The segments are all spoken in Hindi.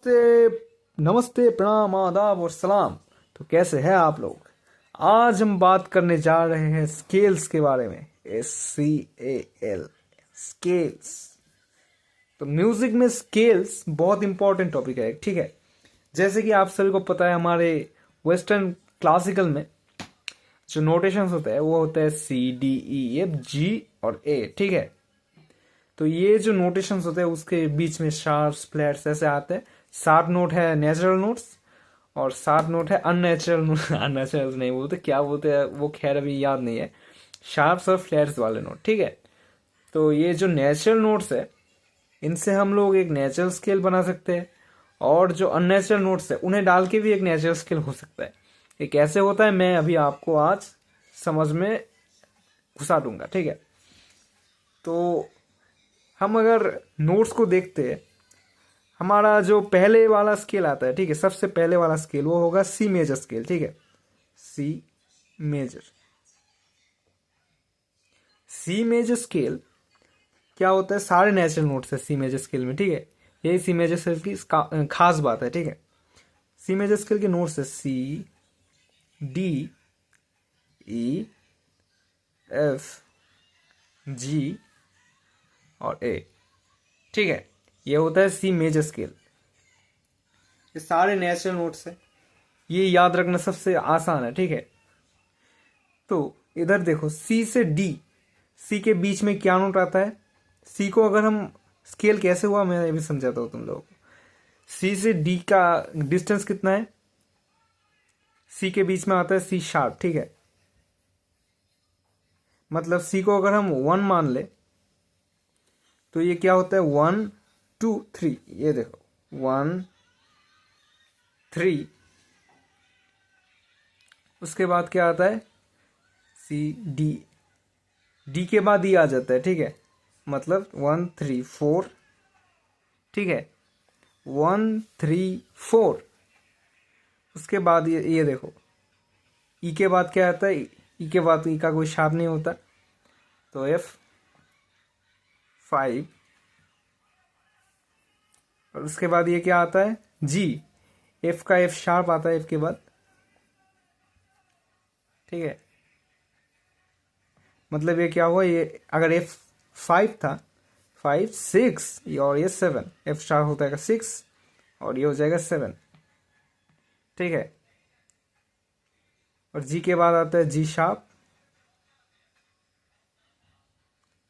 नमस्ते नमस्ते, प्रणाम, आदाब और सलाम। तो कैसे हैं आप लोग? आज हम बात करने जा रहे हैं स्केल्स के बारे में। SCAL, scales. तो म्यूजिक में स्केल्स बहुत इंपॉर्टेंट टॉपिक है, ठीक है। जैसे कि आप सभी को पता है, हमारे वेस्टर्न क्लासिकल में जो नोटेशंस होते हैं वो होते हैं C D E F G और A, ठीक है। तो ये जो नोटेशंस होते हैं उसके बीच में शार्प्स फ्लैट्स ऐसे आते हैं। शार्प नोट है नेचुरल नोट्स और शार्प नोट है अननेचुरल नोट। अननेचुरल नहीं बोलते, क्या बोलते हैं वो, खैर अभी याद नहीं है। शार्प्स और फ्लैट्स वाले नोट, ठीक है। तो ये जो नेचुरल नोट्स है इनसे हम लोग एक नेचुरल स्केल बना सकते हैं, और जो अननेचुरल नोट्स है उन्हें डाल के भी एक नेचुरल स्केल हो सकता है। ये कैसे होता है मैं अभी आपको आज समझ में घुसा दूंगा, ठीक है। तो हम अगर नोट्स को देखते हैं, हमारा जो पहले वाला स्केल आता है, ठीक है, सबसे पहले वाला स्केल वो होगा सी मेजर स्केल, ठीक है। C major. C major scale क्या होता है? सारे नेचुरल नोट्स है सी मेजर स्केल में, ठीक है। यही सी मेजर स्केल की खास बात है, ठीक है। सी मेजर स्केल के नोट्स है C D E F G और A, ठीक है। ये होता है सी मेजर स्केल। ये सारे नेचुरल नोट्स है, ये याद रखना सबसे आसान है, ठीक है। तो इधर देखो, सी से डी, सी के बीच में क्या नोट आता है? सी को अगर हम स्केल कैसे हुआ मैं ये भी समझाता हूँ तुम लोगों को। सी से डी का डिस्टेंस कितना है? सी के बीच में आता है सी शार्प, ठीक है। मतलब सी को अगर हम 1 मान ले तो ये क्या होता है? 1 2 3। ये देखो 1 3, उसके बाद क्या आता है? सी डी, डी के बाद ई आ जाता है, ठीक है। मतलब 1 3 4, ठीक है। 1 3 4, उसके बाद ये देखो, ई के बाद क्या आता है? ई के बाद ई का कोई शार्प नहीं होता, तो F5, और उसके बाद ये क्या आता है? जी। एफ का एफ शार्प आता है एफ के बाद, ठीक है। मतलब ये क्या हुआ? ये अगर F5 था, 5 6, और ये 7, एफ शार्प होता है 6 और ये हो जाएगा 7, ठीक है। और जी के बाद आता है जी शार्प।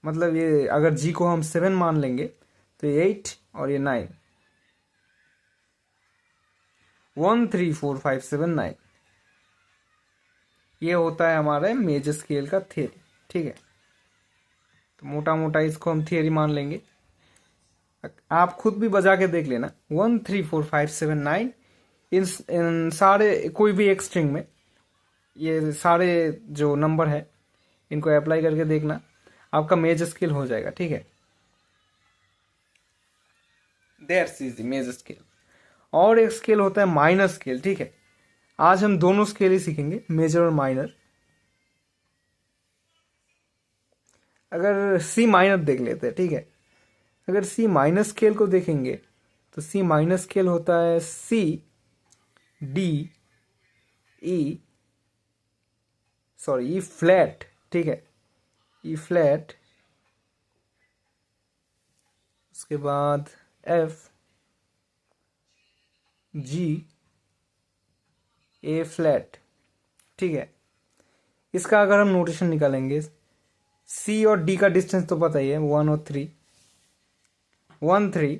मतलब ये अगर जी को हम 7 मान लेंगे तो ये 8 और ये 9, 1 3 4 5 7 9। ये होता है हमारे मेजर स्केल का थियरी, ठीक है। तो मोटा मोटा इसको हम थियरी मान लेंगे। आप खुद भी बजा के देख लेना, 1 3 4 5 7 9, इन सारे कोई भी एक स्ट्रिंग में ये सारे जो नंबर है इनको अप्लाई करके देखना, आपका मेजर स्केल हो जाएगा, ठीक है। That's easy, major scale. और एक स्केल होता है माइनर स्केल, ठीक है। आज हम दोनों स्केल ही सीखेंगे, मेजर और माइनर। अगर सी माइनर देख लेते हैं, ठीक है। अगर सी माइनर स्केल को देखेंगे तो सी माइनर स्केल होता है ई ई फ्लैट, ठीक है। ई फ्लैट, उसके बाद एफ जी ए फ्लैट, ठीक है। इसका अगर हम नोटेशन निकालेंगे, सी और डी का डिस्टेंस तो पता ही है, 1 और 3, 1 3,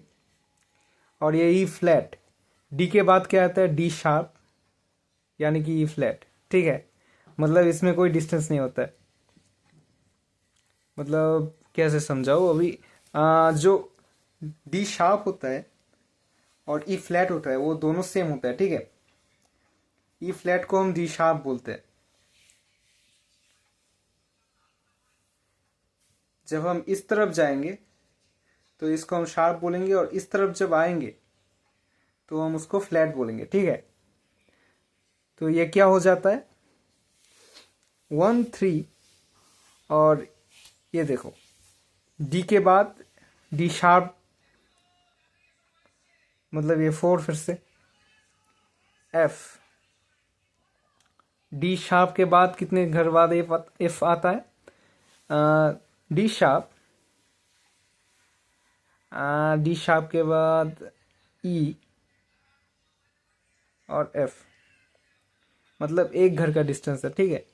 और ये ई फ्लैट। डी के बाद क्या आता है? डी शार्प, यानी कि ई फ्लैट, ठीक है। मतलब इसमें कोई डिस्टेंस नहीं होता है। मतलब कैसे समझाओ अभी, जो डी शार्प होता है और ई फ्लैट होता है वो दोनों सेम होता है, ठीक है। ई फ्लैट को हम डी शार्प बोलते हैं। जब हम इस तरफ जाएंगे तो इसको हम शार्प बोलेंगे, और इस तरफ जब आएंगे तो हम उसको फ्लैट बोलेंगे, ठीक है। तो ये क्या हो जाता है? 1 3, और ये देखो डी के बाद डी शार्प, मतलब ये 4 फिर से। एफ, डी शार्प के बाद कितने घर बाद एफ आता है? डी शार्प, डी शार्प के बाद ई और एफ, मतलब एक घर का डिस्टेंस है, ठीक है।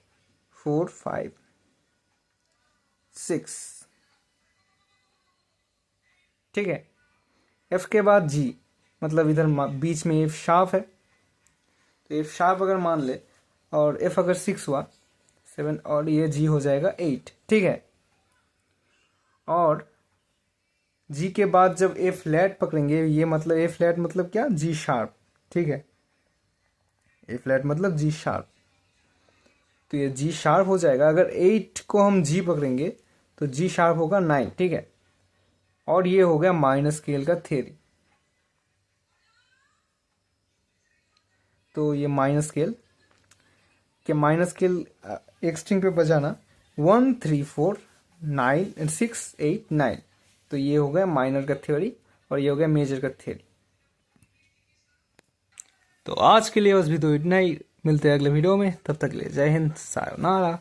4 5 6, ठीक है। एफ के बाद जी, मतलब इधर बीच में एफ शार्प है, तो एफ शार्प अगर मान ले और एफ अगर 6 हुआ 7, और ये जी हो जाएगा 8, ठीक है। और जी के बाद जब ए फ्लैट पकड़ेंगे, ये मतलब ए फ्लैट मतलब क्या? जी शार्प, ठीक है। ए फ्लैट मतलब जी शार्प, तो ये जी शार्प हो जाएगा। अगर 8 को हम जी पकड़ेंगे तो जी शार्प होगा 9, ठीक है। और ये हो गया माइनर स्केल का थ्योरी। तो ये माइनर स्केल एक स्ट्रिंग पे बजाना 1 3 4 9 6 8 9, तो ये हो गया माइनर का थ्योरी और ये हो गया मेजर का थ्योरी। तो आज के लिए बस भी तो इतना ही, मिलते हैं अगले वीडियो में, तब तक के लिए जय हिंद, सायोनारा।